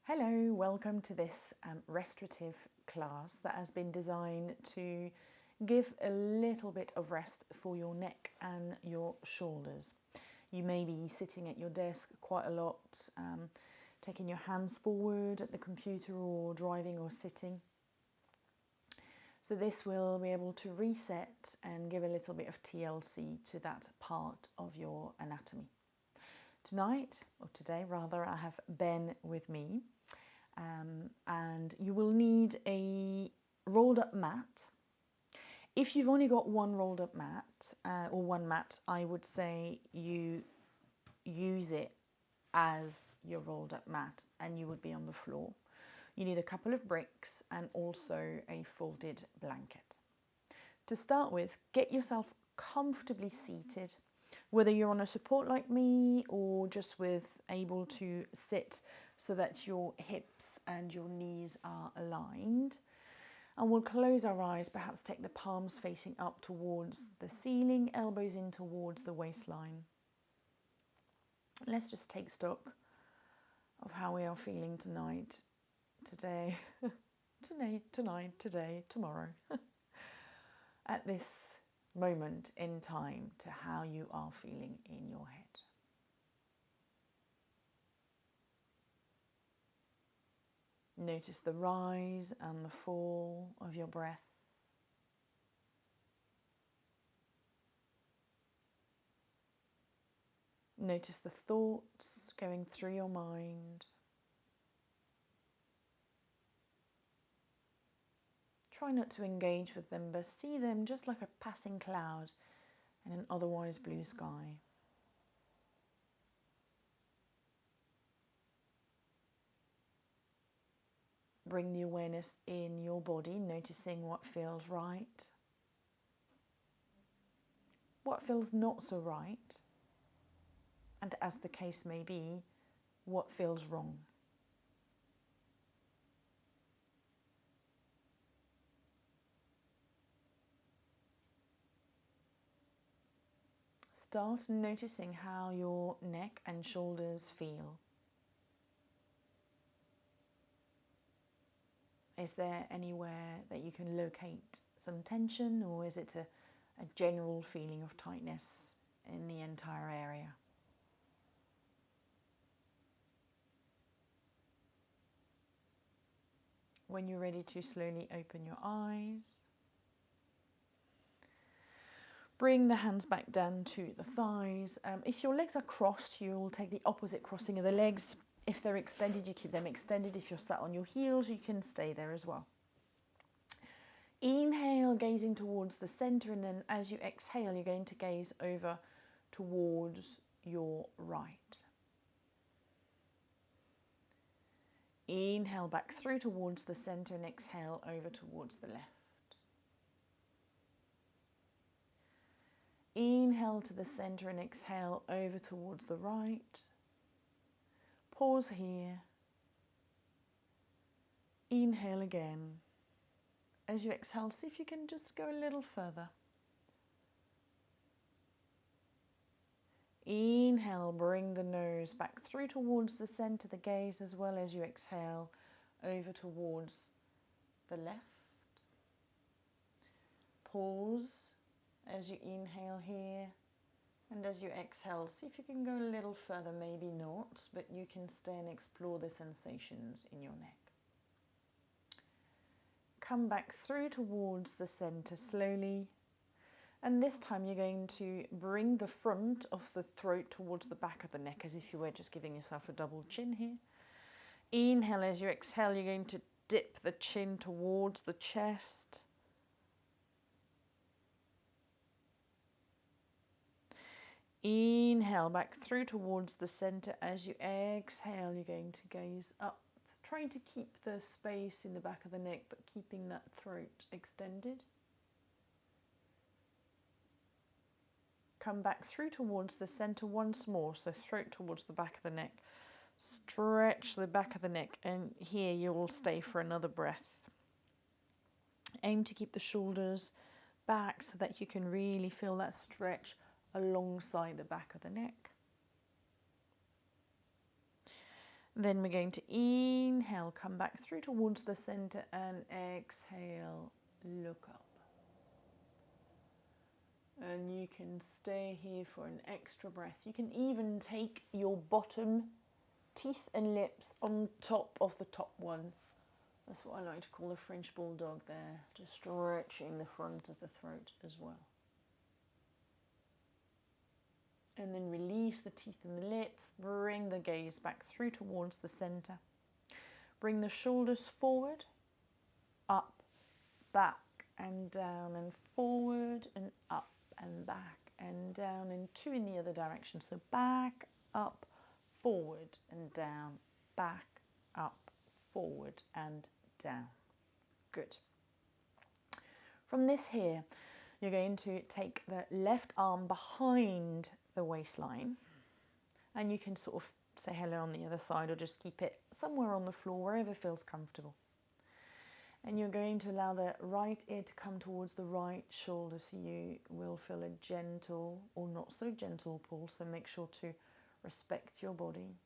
Hello, welcome to this restorative class that has been designed to give a little bit of rest for your neck and your shoulders. You may be sitting at your desk quite a lot, taking your hands forward at the computer or driving or sitting. So this will be able to reset and give a little bit of TLC to that part of your anatomy. Tonight, or today rather, I have Ben with me. And you will need a rolled up mat. If you've only got one rolled up mat or one mat, I would say you use it as your rolled up mat and you would be on the floor. You need a couple of bricks and also a folded blanket. To start with, get yourself comfortably seated, whether you're on a support like me or just able to sit so that your hips and your knees are aligned. And we'll close our eyes, perhaps take the palms facing up towards the ceiling, elbows in towards the waistline. Let's just take stock of how we are feeling tonight, today, today, tomorrow, at this moment in time, to how you are feeling in your head. Notice the rise and the fall of your breath. Notice the thoughts going through your mind. Try not to engage with them, but see them just like a passing cloud in an otherwise blue sky. Bring the awareness in your body, noticing what feels right, what feels not so right, and as the case may be, what feels wrong. Start noticing how your neck and shoulders feel. Is there anywhere that you can locate some tension, or is it a general feeling of tightness in the entire area? When you're ready to slowly open your eyes, bring the hands back down to the thighs. If your legs are crossed, you'll take the opposite crossing of the legs. If they're extended, you keep them extended. If you're sat on your heels, you can stay there as well. Inhale, gazing towards the center, and then as you exhale, you're going to gaze over towards your right. Inhale back through towards the center and exhale over towards the left. Inhale to the center and exhale over towards the right. Pause here. Inhale again. As you exhale, see if you can just go a little further. Inhale, bring the nose back through towards the center, the gaze, as well as you exhale over towards the left. Pause as you inhale here. And as you exhale, see if you can go a little further, maybe not, but you can stay and explore the sensations in your neck. Come back through towards the center slowly. And this time you're going to bring the front of the throat towards the back of the neck, as if you were just giving yourself a double chin here. Inhale, as you exhale, you're going to dip the chin towards the chest. Inhale back through towards the center. As you exhale, you're going to gaze up, trying to keep the space in the back of the neck, but keeping that throat extended. Come back through towards the center once more, so throat towards the back of the neck. Stretch the back of the neck, and here you will stay for another breath. Aim to keep the shoulders back so that you can really feel that stretch alongside the back of the neck. Then we're going to inhale, come back through towards the center, and exhale, look up. And you can stay here for an extra breath. You can even take your bottom teeth and lips on top of the top one. That's what I like to call the French bulldog there, just stretching the front of the throat as well. And then release the teeth and the lips, bring the gaze back through towards the center. Bring the shoulders forward, up, back and down, and forward and up and back and down, and two in the other direction. So back, up, forward and down, back, up, forward and down. Good. From this here, you're going to take the left arm behind the waistline, and you can sort of say hello on the other side, or just keep it somewhere on the floor, wherever feels comfortable. And you're going to allow the right ear to come towards the right shoulder, so you will feel a gentle or not so gentle pull, so make sure to respect your body.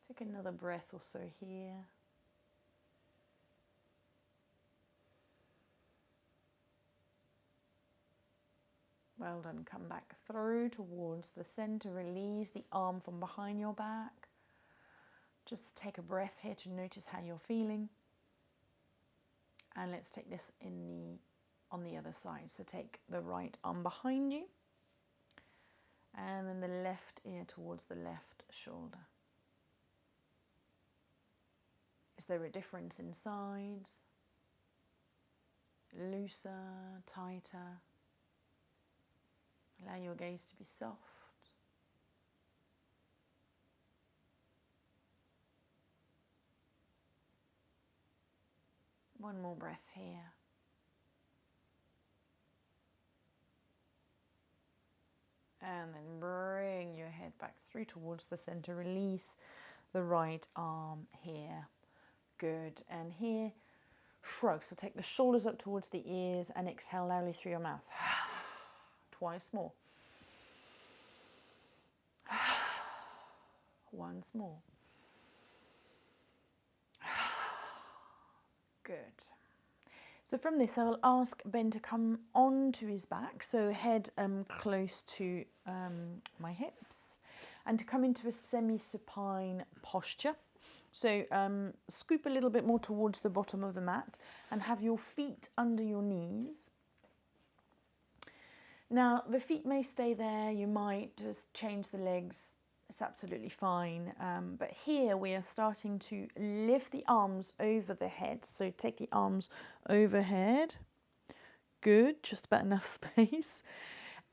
Take another breath or so here. Well done. Come back through towards the center. Release the arm from behind your back. Just take a breath here to notice how you're feeling. And let's take this on the other side. So take the right arm behind you, and then the left ear towards the left shoulder. Is there a difference in sides? Looser, tighter? Allow your gaze to be soft. One more breath here. And then bring your head back through towards the center. Release the right arm here. Good. And here, shrug. So take the shoulders up towards the ears and exhale loudly through your mouth. Twice more. Once more. Good. So from this, I will ask Ben to come onto his back, so head close to my hips, and to come into a semi-supine posture. So scoop a little bit more towards the bottom of the mat and have your feet under your knees. Now, the feet may stay there. You might just change the legs. It's absolutely fine. But here we are starting to lift the arms over the head. So take the arms overhead. Good, just about enough space.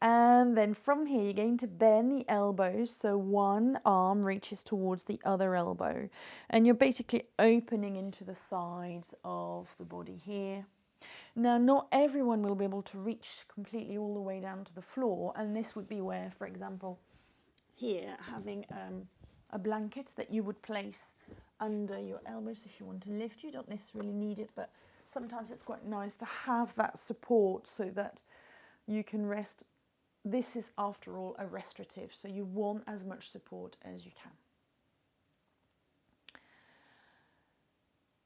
And then from here, you're going to bend the elbows. So one arm reaches towards the other elbow. And you're basically opening into the sides of the body here. Now, not everyone will be able to reach completely all the way down to the floor. And this would be where, for example, here, having a blanket that you would place under your elbows if you want to lift. You don't necessarily need it, but sometimes it's quite nice to have that support so that you can rest. This is, after all, a restorative, so you want as much support as you can.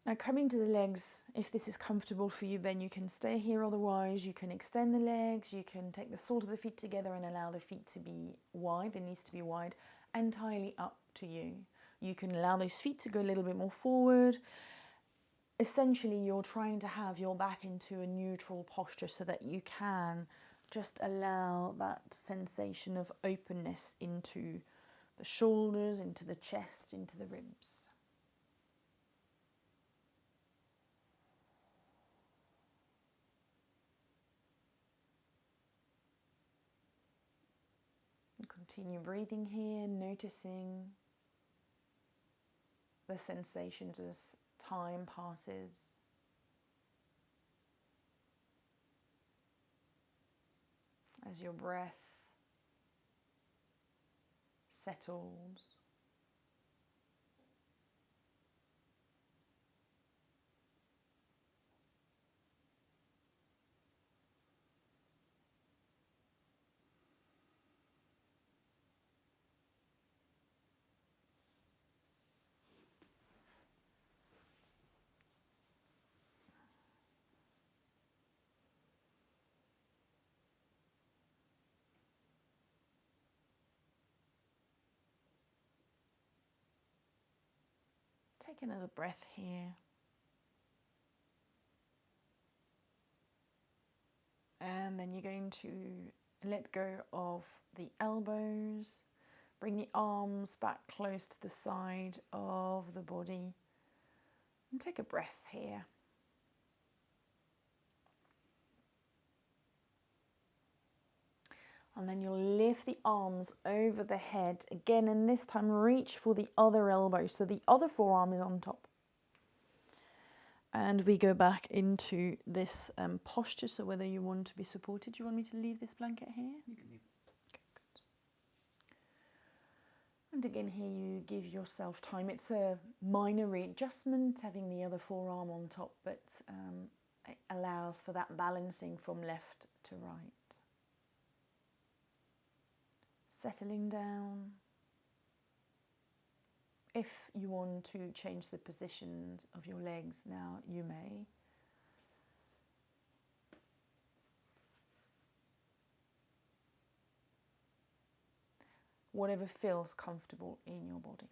Now, coming to the legs, if this is comfortable for you, then you can stay here. Otherwise, you can extend the legs. You can take the sole of the feet together and allow the feet to be wide. The knees to be wide. Entirely up to you. You can allow those feet to go a little bit more forward. Essentially, you're trying to have your back into a neutral posture so that you can just allow that sensation of openness into the shoulders, into the chest, into the ribs. Continue breathing here, noticing the sensations as time passes. As your breath settles. Take another breath here. And then you're going to let go of the elbows. Bring the arms back close to the side of the body. And take a breath here. And then you'll lift the arms over the head again, and this time reach for the other elbow. So the other forearm is on top. And we go back into this posture. So whether you want to be supported, do you want me to leave this blanket here? You can leave. Okay, good. And again, here you give yourself time. It's a minor readjustment, having the other forearm on top, but it allows for that balancing from left to right. Settling down. If you want to change the positions of your legs now, you may. Whatever feels comfortable in your body.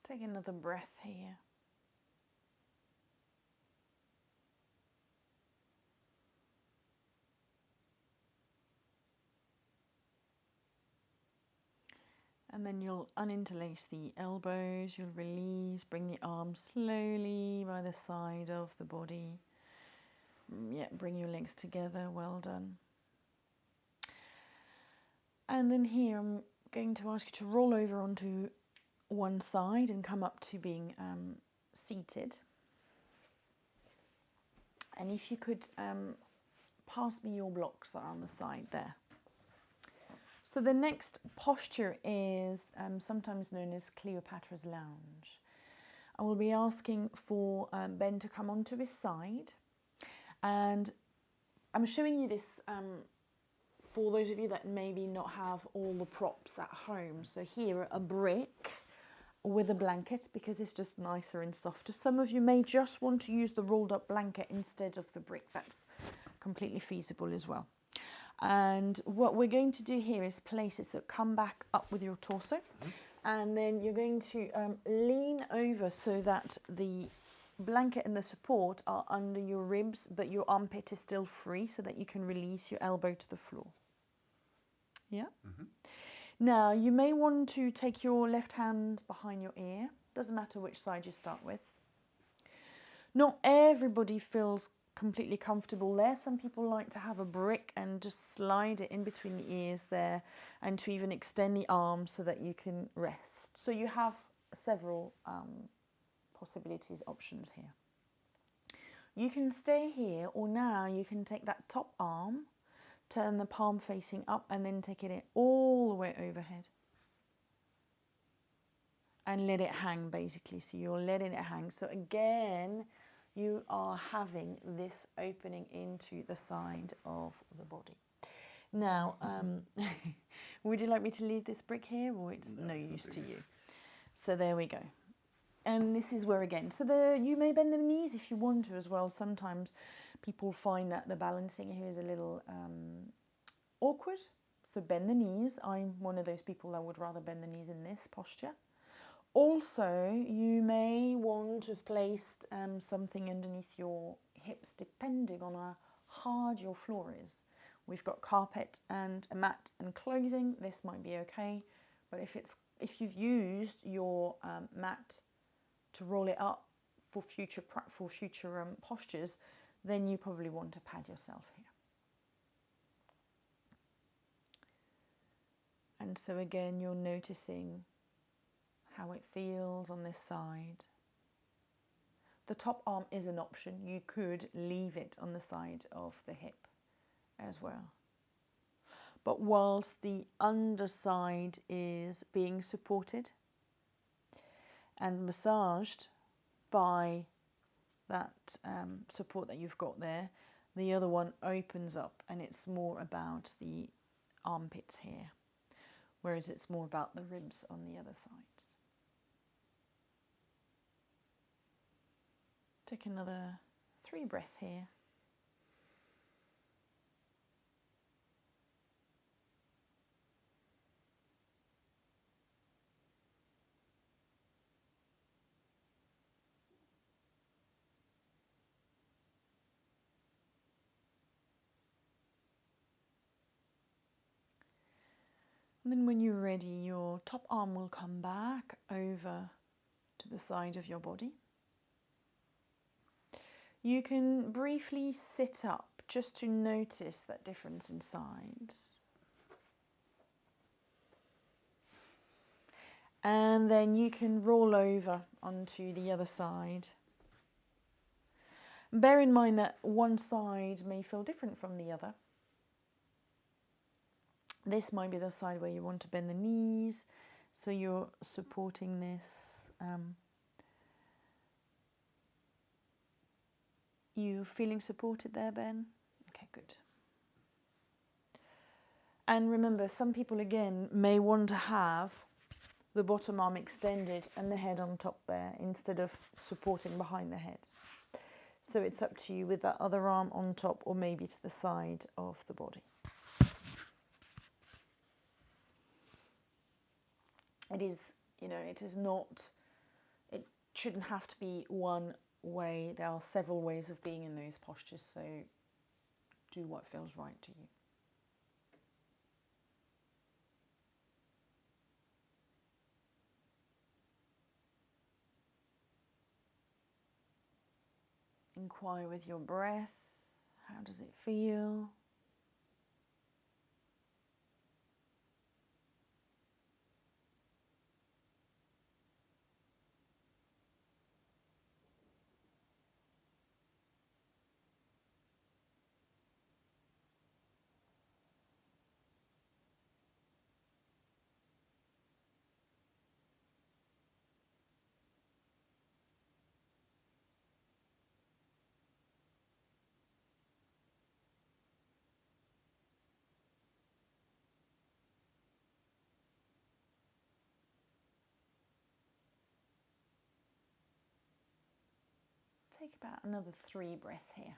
Take another breath here. And then you'll uninterlace the elbows, you'll release, bring the arms slowly by the side of the body. Yeah, bring your legs together, well done. And then here I'm going to ask you to roll over onto one side and come up to being seated. And if you could pass me your blocks that are on the side there. So the next posture is sometimes known as Cleopatra's Lounge. I will be asking for Ben to come onto his side, and I'm showing you this for those of you that maybe not have all the props at home. So here, a brick with a blanket, because it's just nicer and softer. Some of you may just want to use the rolled up blanket instead of the brick. That's completely feasible as well. And what we're going to do here is place it, so come back up with your torso, and then you're going to lean over so that the blanket and the support are under your ribs, but your armpit is still free, so that you can release your elbow to the floor. Yeah? Now, you may want to take your left hand behind your ear. Doesn't matter which side you start with. Not everybody feels completely comfortable there. Some people like to have a brick and just slide it in between the ears there, and to even extend the arms so that you can rest. So you have several possibilities, options here. You can stay here, or now you can take that top arm, turn the palm facing up, and then take it all the way overhead. And let it hang, basically. So you're letting it hang. So again, you are having this opening into the side of the body. Now, would you like me to leave this brick here, or it's no use to you? So there we go. And this is where, again, so you may bend the knees if you want to as well. Sometimes people find that the balancing here is a little awkward. So bend the knees. I'm one of those people that would rather bend the knees in this posture. Also, you may want to have placed something underneath your hips, depending on how hard your floor is. We've got carpet and a mat and clothing. This might be okay, but if you've used your mat to roll it up for future postures, then you probably want to pad yourself here. And so again, you're noticing how it feels on this side. The top arm is an option. You could leave it on the side of the hip as well. But whilst the underside is being supported and massaged by that support that you've got there, the other one opens up and it's more about the armpits here, whereas it's more about the ribs on the other sides. Take another 3 breaths here. And then when you're ready, your top arm will come back over to the side of your body. You can briefly sit up just to notice that difference in sides. And then you can roll over onto the other side. Bear in mind that one side may feel different from the other. This might be the side where you want to bend the knees, so you're supporting this. You feeling supported there, Ben? Okay, good. And remember, some people again may want to have the bottom arm extended and the head on top there instead of supporting behind the head. So it's up to you with that other arm on top or maybe to the side of the body. It is, it is not, it shouldn't have to be one way. There are several ways of being in those postures, so do what feels right to you. Inquire with your breath. How does it feel? Take about another 3 breaths here.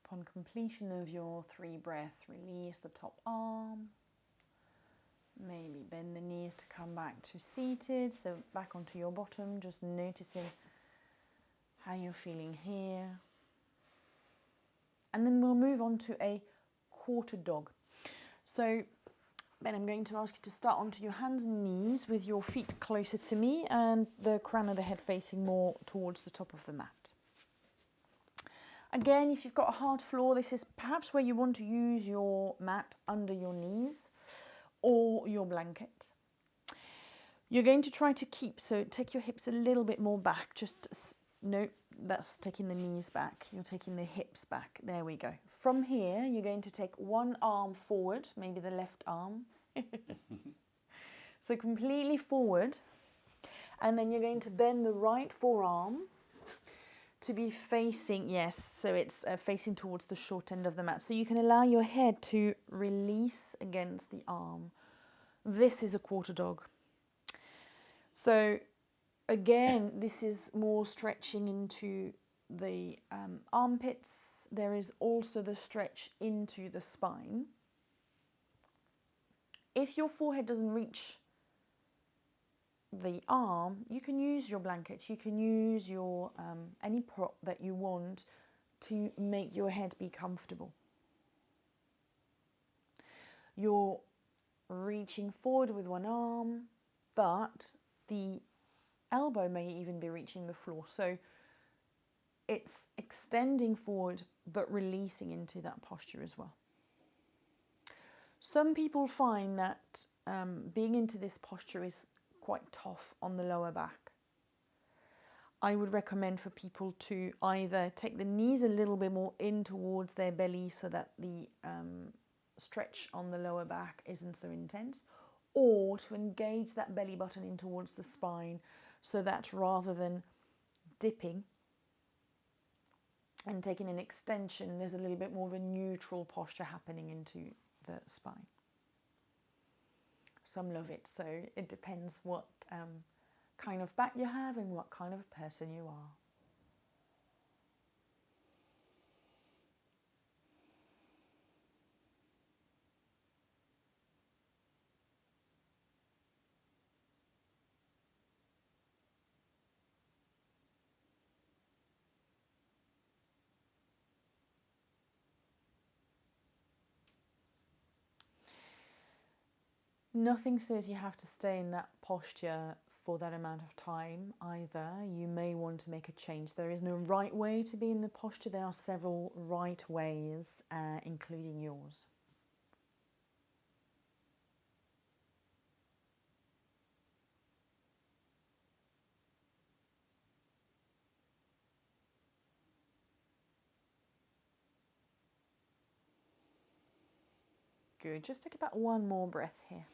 Upon completion of your 3 breaths, release the top arm. Maybe bend the knees to come back to seated, so back onto your bottom, just noticing how you're feeling here. And then we'll move on to a quarter dog. So Ben, I'm going to ask you to start onto your hands and knees with your feet closer to me and the crown of the head facing more towards the top of the mat. Again, if you've got a hard floor, this is perhaps where you want to use your mat under your knees or your blanket. You're going to try to keep, so take your hips a little bit more back. No, that's taking the knees back. You're taking the hips back. There we go. From here, you're going to take one arm forward, maybe the left arm. So completely forward. And then you're going to bend the right forearm to be facing, yes, so it's facing towards the short end of the mat. So you can allow your head to release against the arm. This is a quarter dog. So again, this is more stretching into the armpits. There is also the stretch into the spine. If your forehead doesn't reach the arm, you can use your blanket, you can use your any prop that you want to make your head be comfortable. You're reaching forward with one arm, but the elbow may even be reaching the floor. So it's extending forward but releasing into that posture as well. Some people find that being into this posture is quite tough on the lower back. I would recommend for people to either take the knees a little bit more in towards their belly so that the stretch on the lower back isn't so intense, or to engage that belly button in towards the spine so that rather than dipping and taking an extension, there's a little bit more of a neutral posture happening into the spine. Some love it, so it depends what kind of back you have and what kind of person you are. Nothing says you have to stay in that posture for that amount of time either. You may want to make a change. There is no right way to be in the posture. There are several right ways, including yours. Good. Just take about one more breath here.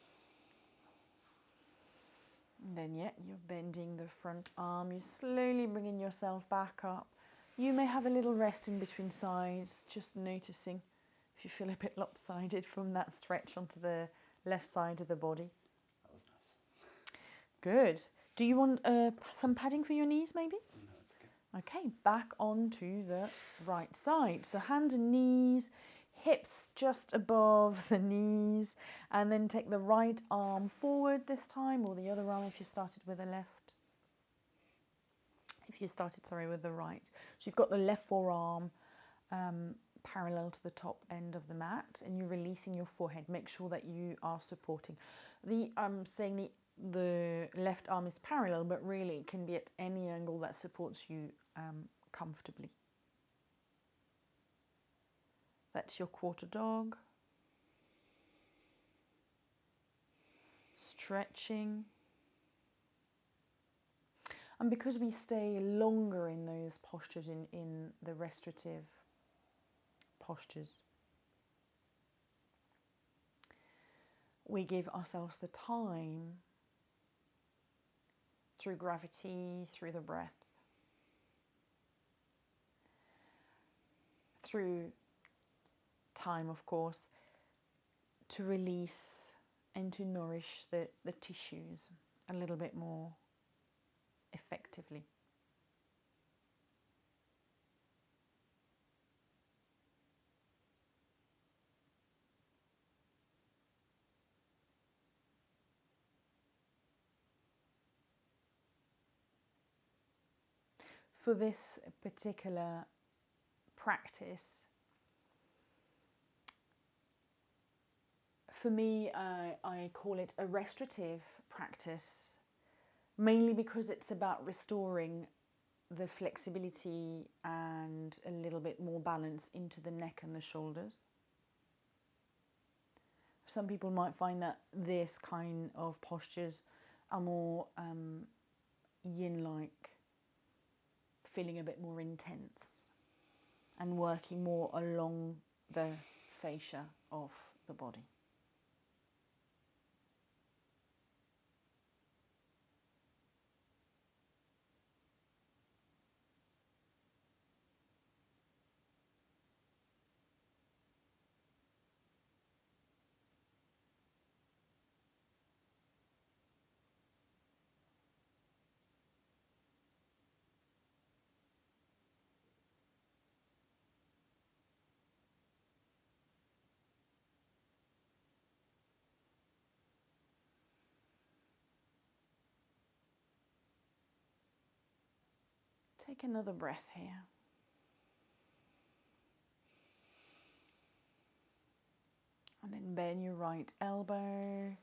And then, yeah, you're bending the front arm. You're slowly bringing yourself back up. You may have a little rest in between sides, just noticing if you feel a bit lopsided from that stretch onto the left side of the body. That was nice. Good. Do you want some padding for your knees, maybe? No, it's okay. Okay, back onto the right side. So hands and knees, hips just above the knees, and then take the right arm forward this time, or the other arm if you started with the left. If you started, with the right. So you've got the left forearm parallel to the top end of the mat, and you're releasing your forehead. Make sure that you are supporting. I'm saying the left arm is parallel, but really it can be at any angle that supports you comfortably. That's your quarter dog. Stretching. And because we stay longer in those postures, in the restorative postures, we give ourselves the time through gravity, through the breath, through time, of course, to release and to nourish the tissues a little bit more effectively. For this particular practice, for me, I call it a restorative practice, mainly because it's about restoring the flexibility and a little bit more balance into the neck and the shoulders. Some people might find that this kind of postures are more yin-like, feeling a bit more intense and working more along the fascia of the body. Take another breath here. And then bend your right elbow.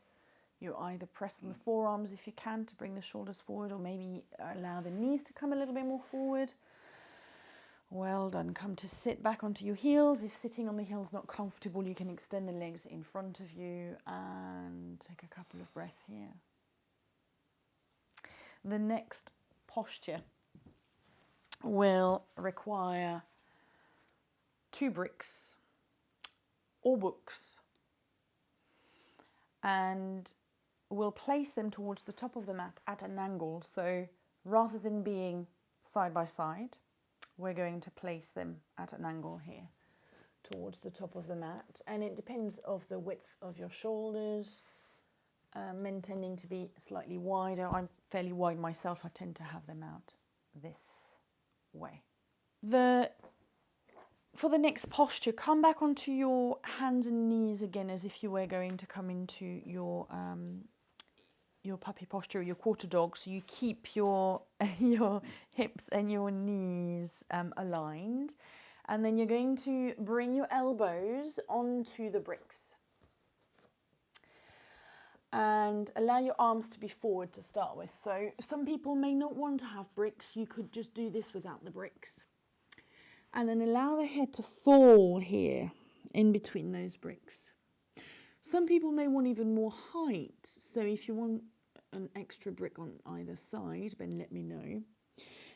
You either press on the forearms if you can to bring the shoulders forward, or maybe allow the knees to come a little bit more forward. Well done. Come to sit back onto your heels. If sitting on the heels not comfortable, you can extend the legs in front of you and take a couple of breaths here. The next posture will require 2 bricks or books, and we'll place them towards the top of the mat at an angle. So rather than being side by side, we're going to place them at an angle here towards the top of the mat, and it depends of the width of your shoulders. Men tending to be slightly wider. I'm fairly wide myself. I tend to have them out this way. For the next posture, come back onto your hands and knees again, as if you were going to come into your puppy posture, your quarter dog. So you keep your hips and your knees aligned, and then you're going to bring your elbows onto the bricks and allow your arms to be forward to start with. So some people may not want to have bricks. You could just do this without the bricks. And then allow the head to fall here in between those bricks. Some people may want even more height. So if you want an extra brick on either side, then let me know.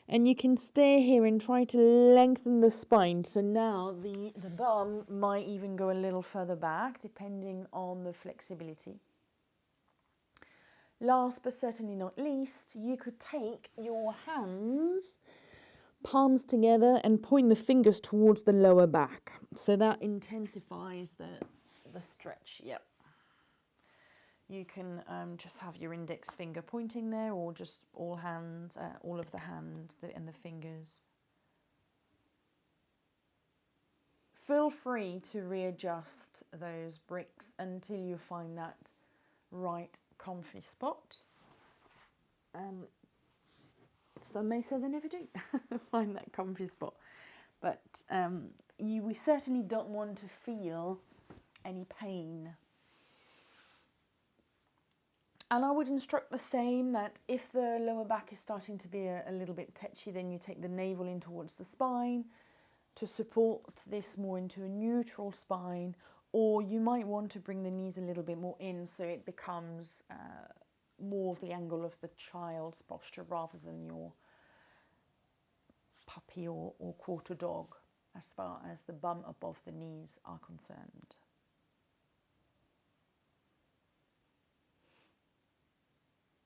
And you can stay here and try to lengthen the spine. So now the bum might even go a little further back, depending on the flexibility. Last but certainly not least, you could take your hands, palms together, and point the fingers towards the lower back. So that intensifies the stretch. Yep. You can just have your index finger pointing there, or just all of the hands and the fingers. Feel free to readjust those bricks until you find that right comfy spot. Some may say they never do find that comfy spot, but we certainly don't want to feel any pain. And I would instruct the same, that if the lower back is starting to be a little bit tetchy, then you take the navel in towards the spine to support this more into a neutral spine, or you might want to bring the knees a little bit more in so it becomes more of the angle of the child's posture rather than your puppy or quarter dog, as far as the bum above the knees are concerned.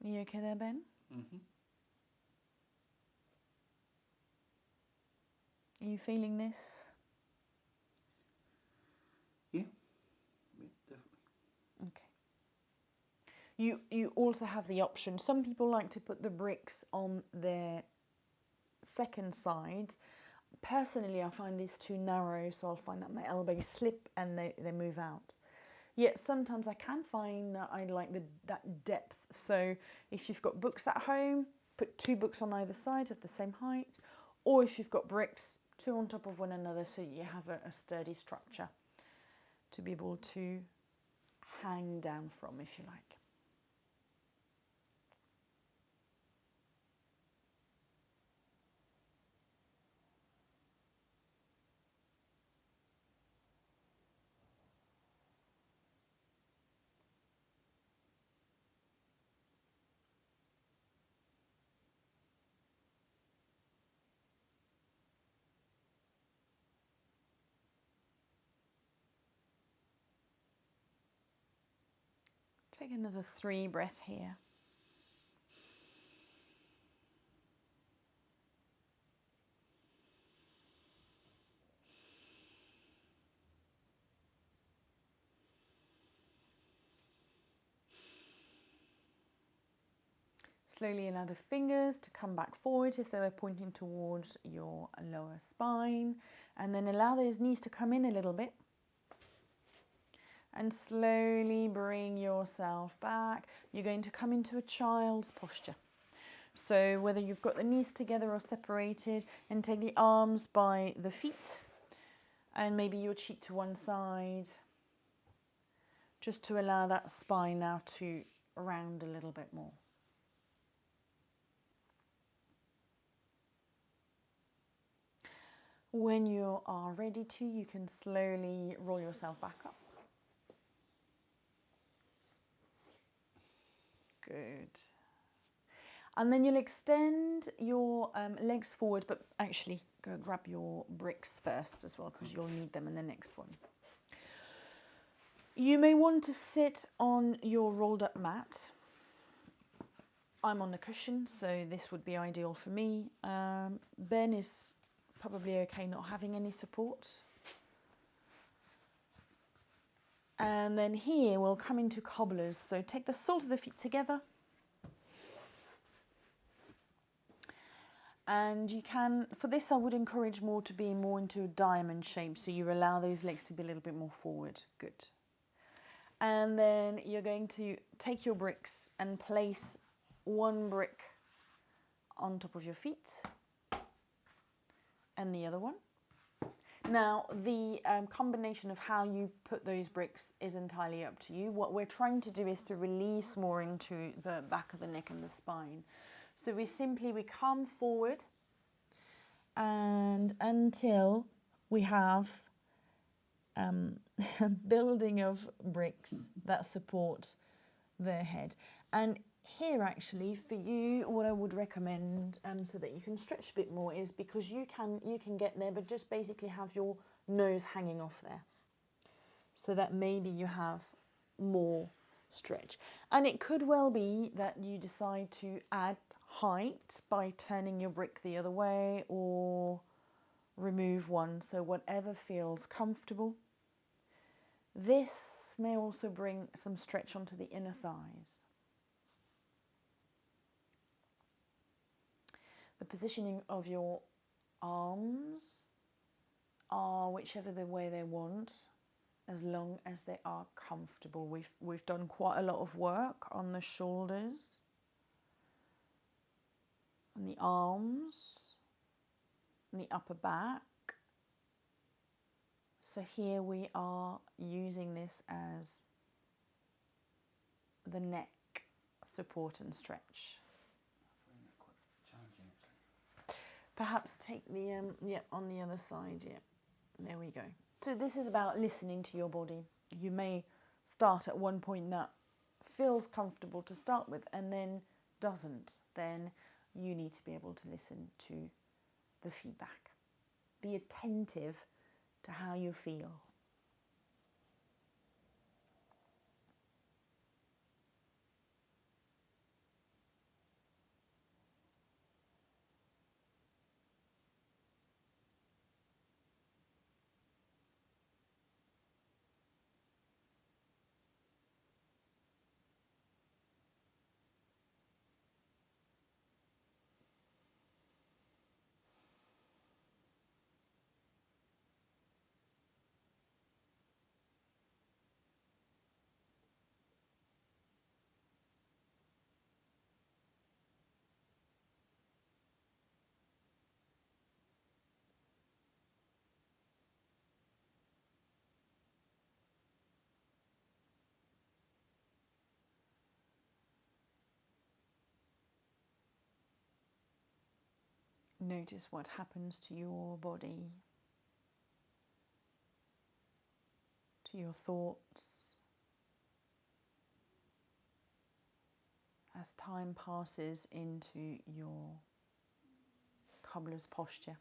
You okay there, Ben? Mm-hmm. Are you feeling this? Yeah, definitely. Okay. You also have the option. Some people like to put the bricks on their second side. Personally, I find these too narrow, so I'll find that my elbows slip and they move out. Yet sometimes I can find that I like that depth. So if you've got books at home, put 2 books on either side of the same height. Or if you've got bricks, 2 on top of one another, so you have a sturdy structure to be able to hang down from, if you like. Take another 3 breaths here. Slowly allow the fingers to come back forward if they were pointing towards your lower spine. And then allow those knees to come in a little bit. And slowly bring yourself back. You're going to come into a child's posture. So whether you've got the knees together or separated, and take the arms by the feet and maybe your cheek to one side, just to allow that spine now to round a little bit more. When you are ready to, you can slowly roll yourself back up. Good. And then you'll extend your legs forward, but actually go grab your bricks first as well, because you'll need them in the next one. You may want to sit on your rolled up mat. I'm on the cushion, so this would be ideal for me. Ben is probably okay not having any support. And then here we'll come into cobblers. So take the soles of the feet together. And you can, for this I would encourage more to be more into a diamond shape, so you allow those legs to be a little bit more forward. Good. And then you're going to take your bricks and place one brick on top of your feet and the other one. Now, the combination of how you put those bricks is entirely up to you. What we're trying to do is to release more into the back of the neck and the spine. So we come forward and until we have a building of bricks that support the head. And here actually for you, what I would recommend so that you can stretch a bit more is, because you can get there, but just basically have your nose hanging off there, so that maybe you have more stretch. And it could well be that you decide to add height by turning your brick the other way or remove one, so whatever feels comfortable. This may also bring some stretch onto the inner thighs. The positioning of your arms are whichever the way they want, as long as they are comfortable. We've done quite a lot of work on the shoulders, on the arms, and the upper back. So here we are using this as the neck support and stretch. Perhaps take the, on the other side, there we go. So this is about listening to your body. You may start at one point that feels comfortable to start with and then doesn't. Then you need to be able to listen to the feedback. Be attentive to how you feel. Notice what happens to your body, to your thoughts, as time passes into your cobbler's posture.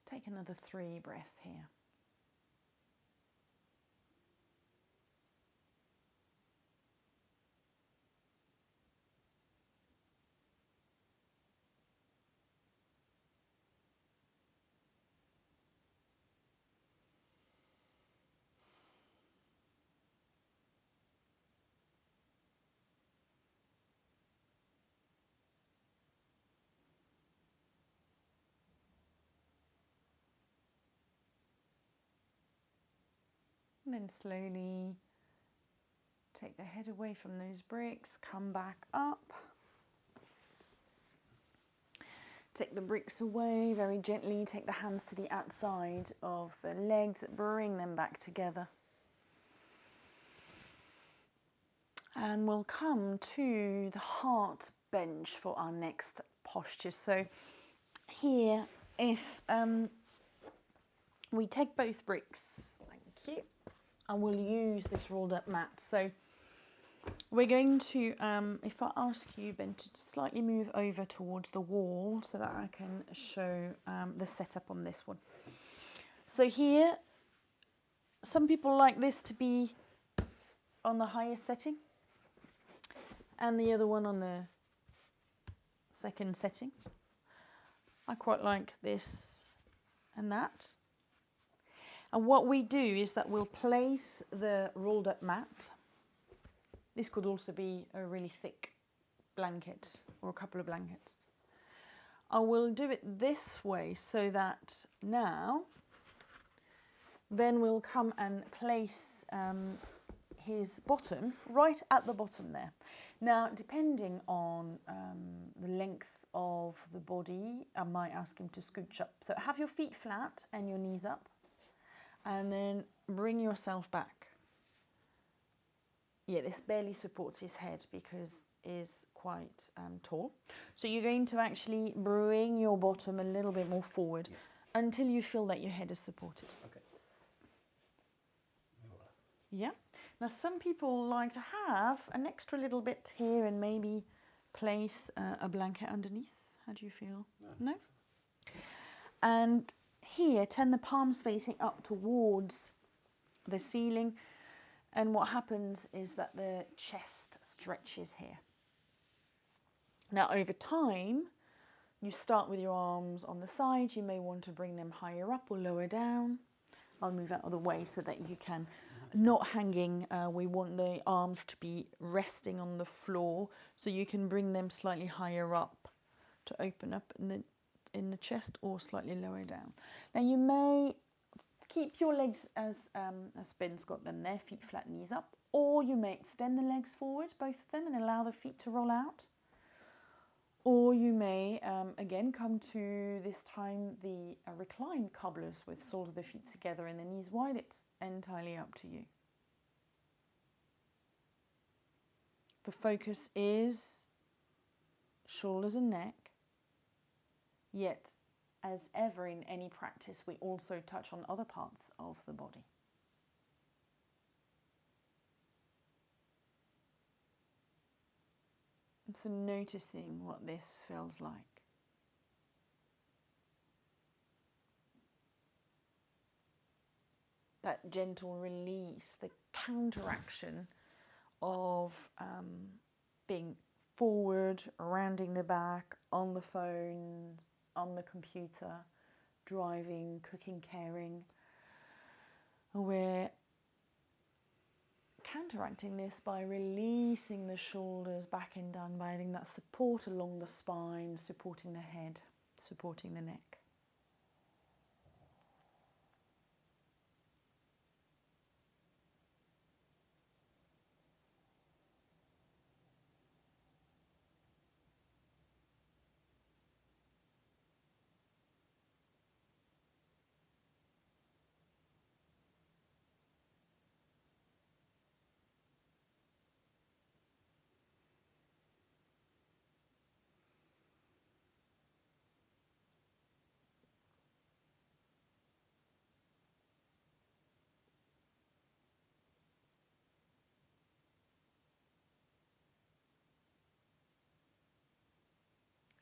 Take another 3 breaths here. And then slowly take the head away from those bricks, come back up. Take the bricks away very gently, take the hands to the outside of the legs, bring them back together. And we'll come to the heart bench for our next posture. So here, if we take both bricks, thank you, and we'll use this rolled up mat. So we're going to, if I ask you, Ben, to slightly move over towards the wall so that I can show the setup on this one. So here, some people like this to be on the highest setting and the other one on the second setting. I quite like this and that. And what we do is that we'll place the rolled up mat. This could also be a really thick blanket or a couple of blankets. I will do it this way so that now, Ben will come and place his bottom right at the bottom there. Now, depending on the length of the body, I might ask him to scooch up. So have your feet flat and your knees up, and then bring yourself back. Yeah, this barely supports his head because it's quite tall. So you're going to actually bring your bottom a little bit more forward until you feel that your head is supported. Okay. Yeah. Now some people like to have an extra little bit here and maybe place a blanket underneath. How do you feel? No? And here, turn the palms facing up towards the ceiling. And what happens is that the chest stretches here. Now over time, you start with your arms on the side. You may want to bring them higher up or lower down. I'll move out of the way so that you can, not hanging, we want the arms to be resting on the floor, so you can bring them slightly higher up to open up in the chest or slightly lower down. Now you may keep your legs as Ben's got them there, feet flat, knees up, or you may extend the legs forward, both of them, and allow the feet to roll out. Or you may, again, come to this time the reclined cobblers with sort of the feet together and the knees wide. It's entirely up to you. The focus is shoulders and neck, yet as ever in any practice, we also touch on other parts of the body. So noticing what this feels like. That gentle release, the counteraction of being forward, rounding the back, on the phone, on the computer, driving, cooking, caring. We're counteracting this by releasing the shoulders back and down, by adding that support along the spine, supporting the head, supporting the neck.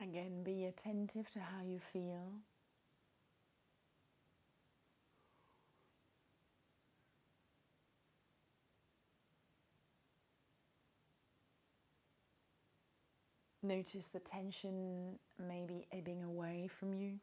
Again, be attentive to how you feel. Notice the tension maybe ebbing away from you.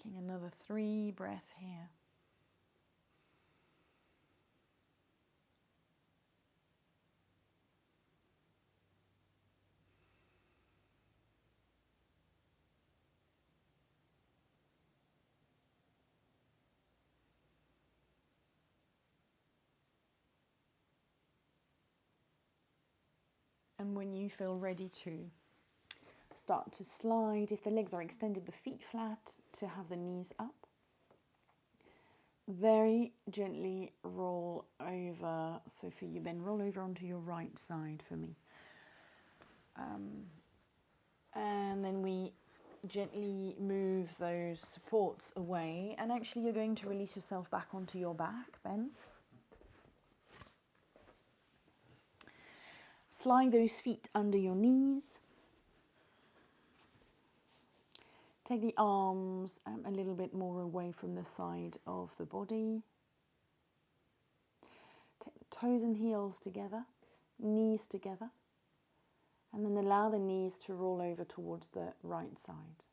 Taking another 3 breaths here. And when you feel ready to start to slide, if the legs are extended, the feet flat, to have the knees up. Very gently roll over. So for you, Ben, roll over onto your right side for me. And then we gently move those supports away. And actually you're going to release yourself back onto your back, Ben. Slide those feet under your knees. Take the arms a little bit more away from the side of the body. Take the toes and heels together, knees together, and then allow the knees to roll over towards the right side.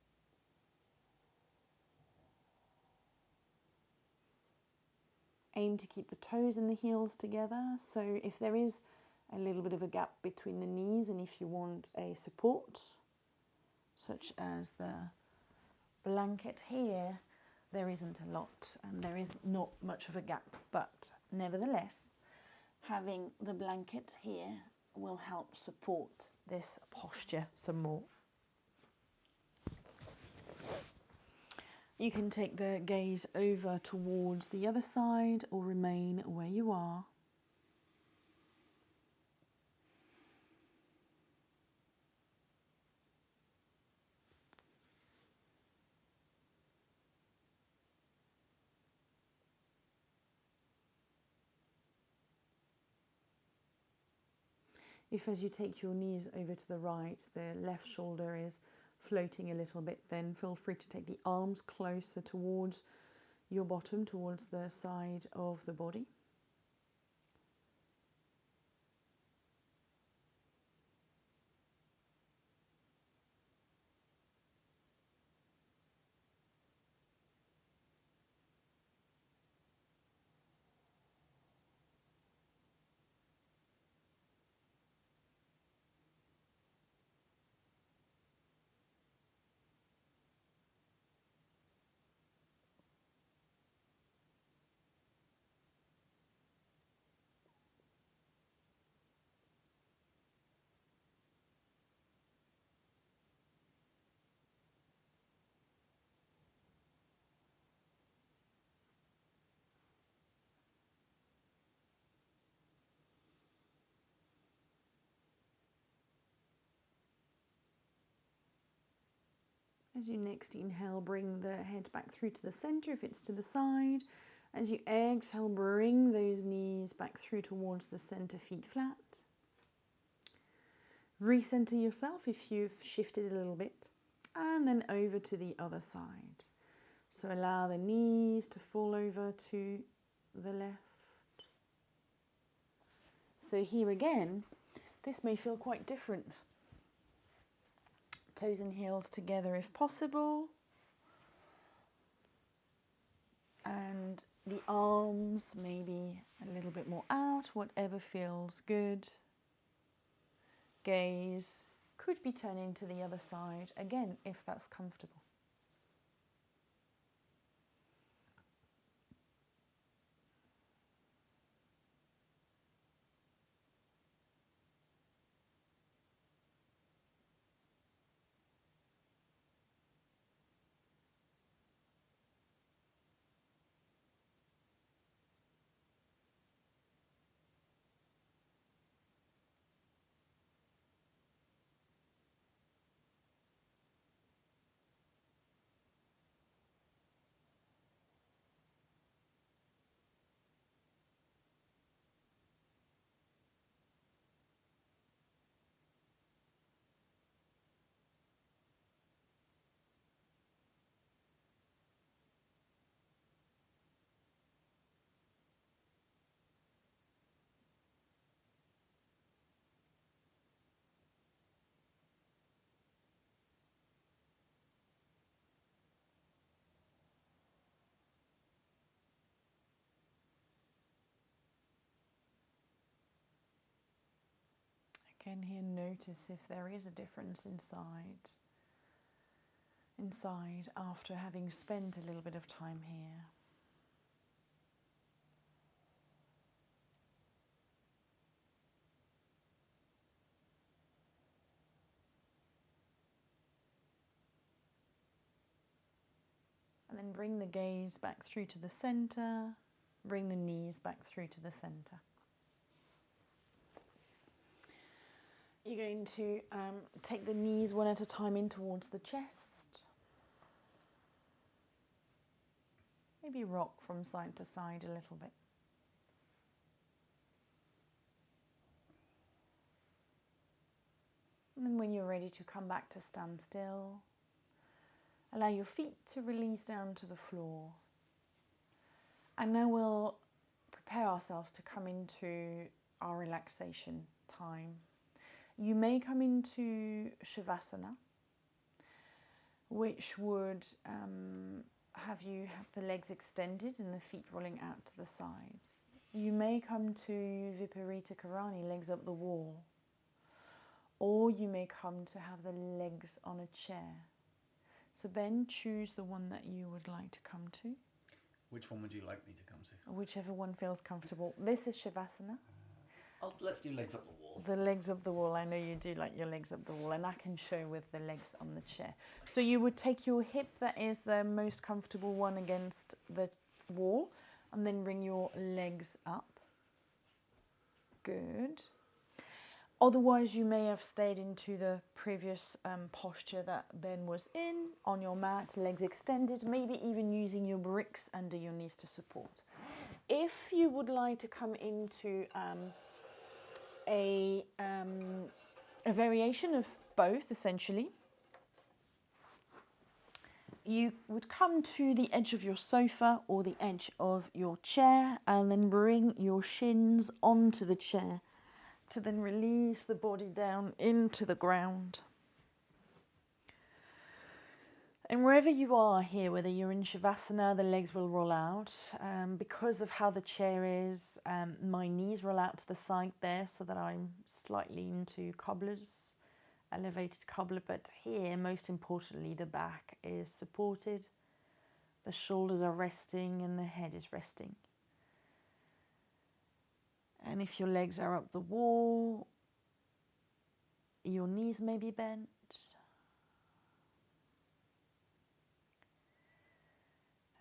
Aim to keep the toes and the heels together, so if there is a little bit of a gap between the knees, and if you want a support, such as the blanket here, there isn't a lot and there is not much of a gap, but nevertheless having the blanket here will help support this posture some more. You can take the gaze over towards the other side or remain where you are. If as you take your knees over to the right, the left shoulder is floating a little bit, then feel free to take the arms closer towards your bottom, towards the side of the body. As you next inhale, bring the head back through to the center if it's to the side. As you exhale, bring those knees back through towards the center, feet flat. Recenter yourself if you've shifted a little bit, and then over to the other side. So allow the knees to fall over to the left. So here again, this may feel quite different. Toes and heels together if possible. And the arms maybe a little bit more out, whatever feels good. Gaze could be turning to the other side, again, if that's comfortable. again here, notice if there is a difference inside after having spent a little bit of time here. And then bring the gaze back through to the center, bring the knees back through to the center. You're going to take the knees one at a time in towards the chest. Maybe rock from side to side a little bit. And then when you're ready to come back to stand still, allow your feet to release down to the floor. And now we'll prepare ourselves to come into our relaxation time. You may come into Shavasana, which would have you have the legs extended and the feet rolling out to the side. You may come to Viparita Karani, legs up the wall. Or you may come to have the legs on a chair. So then choose the one that you would like to come to. Which one would you like me to come to? Whichever one feels comfortable. This is Shavasana. Let's do legs up the wall. The legs up the wall. I know you do like your legs up the wall, and I can show with the legs on the chair. So you would take your hip that is the most comfortable one against the wall, and then bring your legs up. Good. Otherwise, you may have stayed into the previous posture that Ben was in, on your mat, legs extended, maybe even using your bricks under your knees to support. If you would like to come into a variation of both, essentially, you would come to the edge of your sofa or the edge of your chair and then bring your shins onto the chair to then release the body down into the ground. And wherever you are here, whether you're in Shavasana, the legs will roll out. Because of how the chair is, my knees roll out to the side there so that I'm slightly into cobblers, elevated cobbler. But here, most importantly, the back is supported, the shoulders are resting and the head is resting. And if your legs are up the wall, your knees may be bent.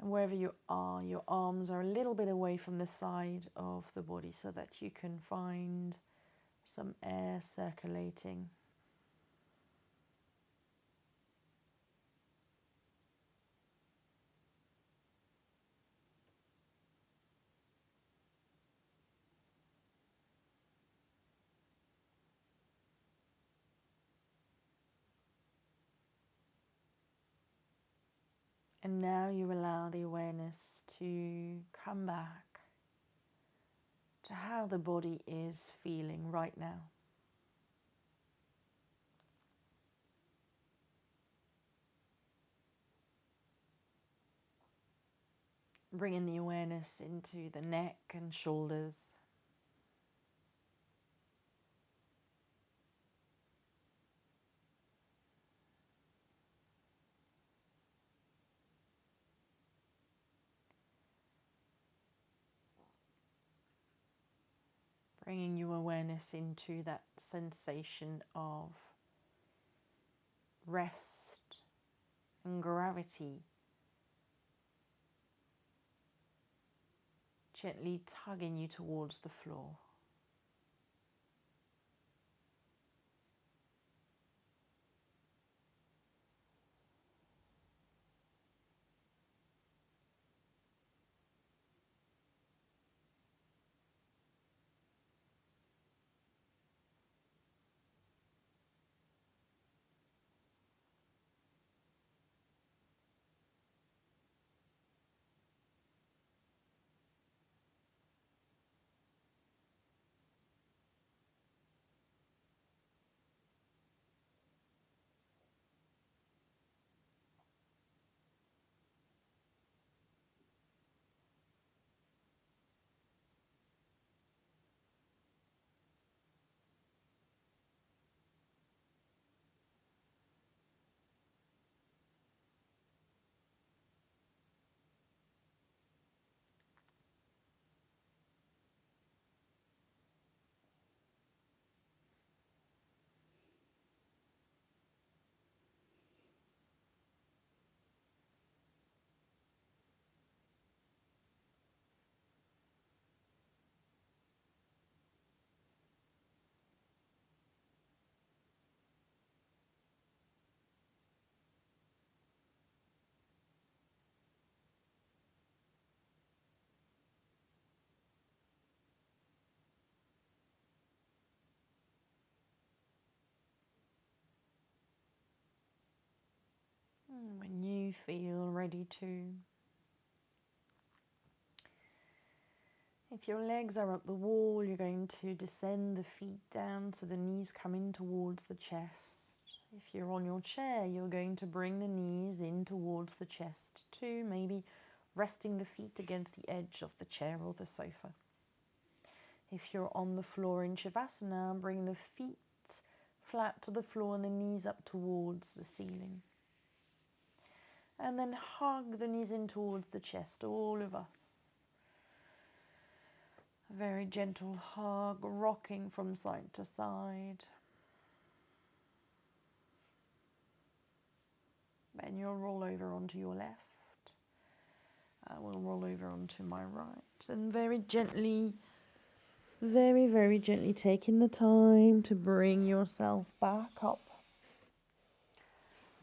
And wherever you are, your arms are a little bit away from the side of the body so that you can find some air circulating. And now you allow the awareness to come back to how the body is feeling right now. Bringing the awareness into the neck and shoulders. Bringing your awareness into that sensation of rest and gravity, gently tugging you towards the floor. When you feel ready to. If your legs are up the wall, you're going to descend the feet down so the knees come in towards the chest. If you're on your chair, you're going to bring the knees in towards the chest too, maybe resting the feet against the edge of the chair or the sofa. If you're on the floor in Shavasana, bring the feet flat to the floor and the knees up towards the ceiling. And then hug the knees in towards the chest, all of us. A very gentle hug, rocking from side to side. Then you'll roll over onto your left. I will roll over onto my right. And very gently, very gently taking the time to bring yourself back up.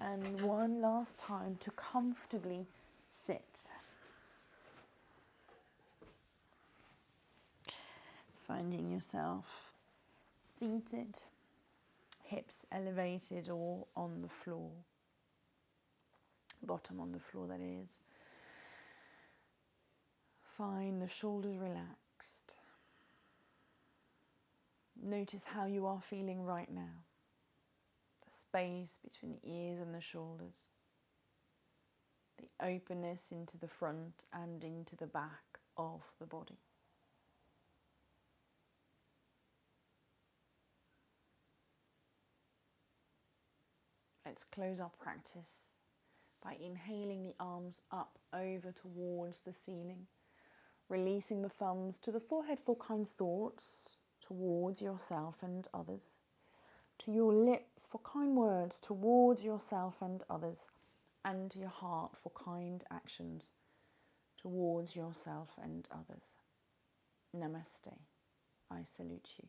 And one last time to comfortably sit. Finding yourself seated, hips elevated or on the floor. Bottom on the floor, that is. Find the shoulders relaxed. Notice how you are feeling right now. The space between the ears and the shoulders. The openness into the front and into the back of the body. Let's close our practice by inhaling the arms up over towards the ceiling, releasing the thumbs to the forehead for kind thoughts towards yourself and others, to your lips for kind words towards yourself and others, and to your heart for kind actions towards yourself and others. Namaste. I salute you.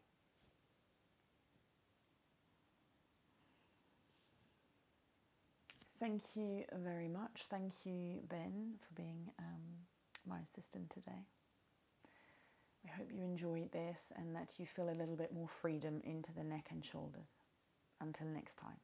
Thank you very much. Thank you, Ben, for being my assistant today. I hope you enjoyed this and that you feel a little bit more freedom into the neck and shoulders. Until next time.